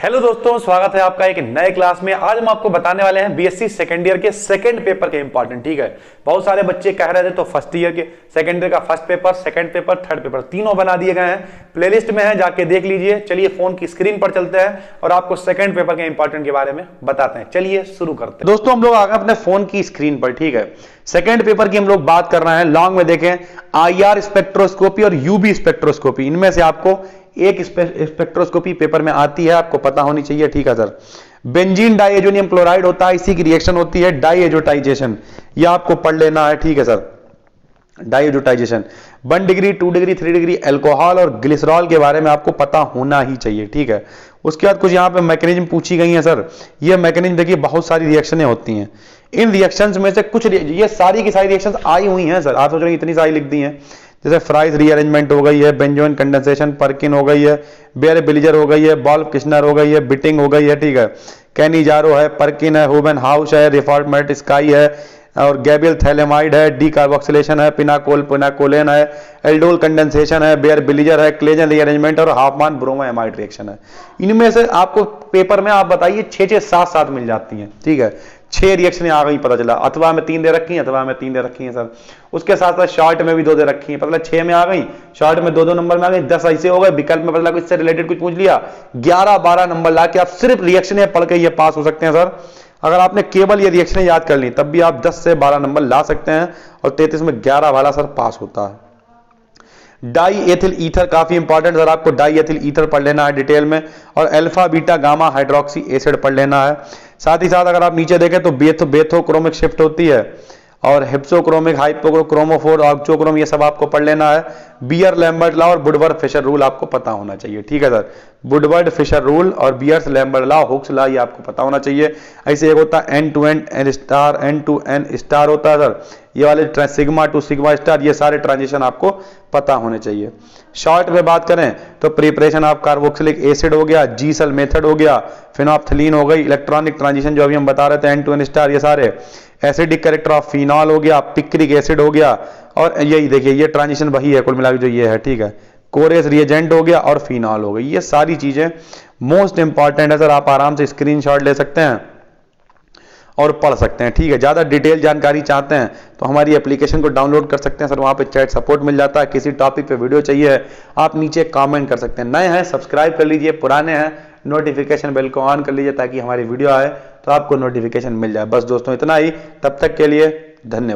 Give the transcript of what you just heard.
Hello दोस्तों, स्वागत है आपका एक नए क्लास में। आज हम आपको बताने वाले हैं बीएससी सेकंड ईयर के सेकंड पेपर के इंपॉर्टेंट। ठीक है, बहुत सारे बच्चे कह रहे थे तो फर्स्ट ईयर के सेकंड ईयर का first paper, second paper, third paper तीनों बना दिए गए हैं। प्लेलिस्ट में है, जाके देख लीजिए। चलिए फोन की स्क्रीन पर चलते हैं और आपको सेकंड पेपर के इंपॉर्टेंट के बारे में बताते हैं। चलिए शुरू करते हैं। दोस्तों हम लोग आ गए अपने फोन की स्क्रीन पर। ठीक है, सेकंड पेपर की हम लोग बात कर रहे हैं। लॉन्ग में देखें IR स्पेक्ट्रोस्कोपी और UV स्पेक्ट्रोस्कोपी, इनमें से आपको एक स्पेक्ट्रोस्कोपी पेपर में आती है, आपको पता होनी चाहिए। ठीक है सर, बेंजीन डाइएजोनियम क्लोराइड होता है, इसी की रिएक्शन होती है डाइएजोटाइजेशन, यह आपको पढ़ लेना है। ठीक है sir, diazotisation 1 degree 2 degree 3 degree alcohol और ग्लिसरॉल के बारे में आपको पता होना ही चाहिए। ठीक है, उसके बाद कुछ यहाँ पे मैकेनिज्म पूछी गई है सर। ये मैकेनिज्म देखिए, बहुत सारी रिएक्शनें होती हैं। इन रिएक्शंस में से कुछ, ये सारी की सारी रिएक्शंस आई हुई हैं सर। आप सोच रहे हैं इतनी सारी लिख दी हैं, जैसे फ्राइज रीअरेंजमेंट हो गई है, बेंजोइन कंडेंसेशन, पर्किन हो गई है, बेयर बिलिजर हो गई है, बॉल्व किश्नर हो गई है, बिटिंग हो गई है। ठीक है, कैनिजारो है, पर्किन है, होबन हाउस है, रिफॉर्मेट स्काई है, और गैबियल थैलेमाइड है, डी कार्बोक्सिलेशन है, पिनाकोलेन है, एल्डोल कंडेंसेशन है, बेयर बिलिजर है, क्लेजन रीअरेंजमेंट और हाफमान ब्रोमोएमाइड रिएक्शन है। इनमें से आपको पेपर में आप बताइए 6-6 7-7 मिल जाती हैं। ठीक है, 6 रिएक्शन आ गई, पता चला। अथवा में 3 दे रखी हैं, अथवा में 3 दे रखी हैं सर। उसके साथ साथ शॉर्ट में भी 2 दे रखी हैं, पता 6 में आ गई, शॉर्ट में 2-2 नंबर में आ गई, 10 ऐसे हो गए। विकल्प में पता इससे रिलेटेड कुछ पूछ लिया, 11-12 नंबर ला के आप सिर्फ रिएक्शन पढ़ के ये पास हो सकते हैं सर। अगर आपने केवल ये रिएक्शन याद कर ली तब भी आप 10 से 12 नंबर ला सकते हैं, और 33 में 11 वाला सर पास होता है। डाई एथिल ईथर काफी इंपॉर्टेंट सर, आपको डाई एथिल ईथर पढ़ लेना है डिटेल में, और alpha beta gamma hydroxy acid पढ़ लेना है। साथ ही साथ अगर आप नीचे देखें तो बेथोक्रोमिक शिफ्ट होती है, और हिप्सोक्रोमिक, हाइपोक्रोमोफोर, ऑक्चोक्रोम, ये सब आपको पढ़ लेना है। बियर लैम्बर्ट लॉ और वुडवर्ड फिशर रूल आपको पता होना चाहिए। ठीक है सर, वुडवर्ड फिशर रूल और Beer's Lambert law, Hooke's law, ये आपको पता होना चाहिए। ऐसे एक होता है N to N स्टार होता है सर, ये वाले सिग्मा टू सिग्मा स्टार, ये सारे ट्रांजिशन आपको पता होने चाहिए। शॉर्ट में बात करें तो प्रिपरेशन ऑफ कार्बोक्सिलिक एसिड हो गया, जीसल मेथड हो गया, फिनोप्थलीन हो गई, इलेक्ट्रॉनिक ट्रांजिशन जो अभी हम बता रहे थे N to N स्टार, ये सारे। एसिडिक कैरेक्टर ऑफ फिनॉल हो गया, पिक्रिक एसिड हो गया, और यही देखिए ये ट्रांजिशन वही है कुल मिलाकर जो ये है। ठीक है, कोरेस रिएजेंट हो गया और फिनॉल हो गई। ये सारी चीजें मोस्ट इंपॉर्टेंट है सर, आप आराम से स्क्रीनशॉट ले सकते हैं और पढ़ सकते हैं। ठीक है, ज़्यादा डिटेल जानकारी चाहते हैं तो हमारी एप्लीकेशन को डाउनलोड कर सकते हैं सर, वहाँ पे चैट सपोर्ट मिल जाता है। किसी टॉपिक पे वीडियो चाहिए आप नीचे कमेंट कर सकते हैं। नए हैं सब्सक्राइब कर लीजिए, पुराने हैं नोटिफिकेशन बेल को ऑन कर लीजिए, ताकि हमारी वीडियो आए तो आपको नोटिफिकेशन मिल जाए। बस दोस्तों इतना ही, तब तक के लिए धन्यवाद।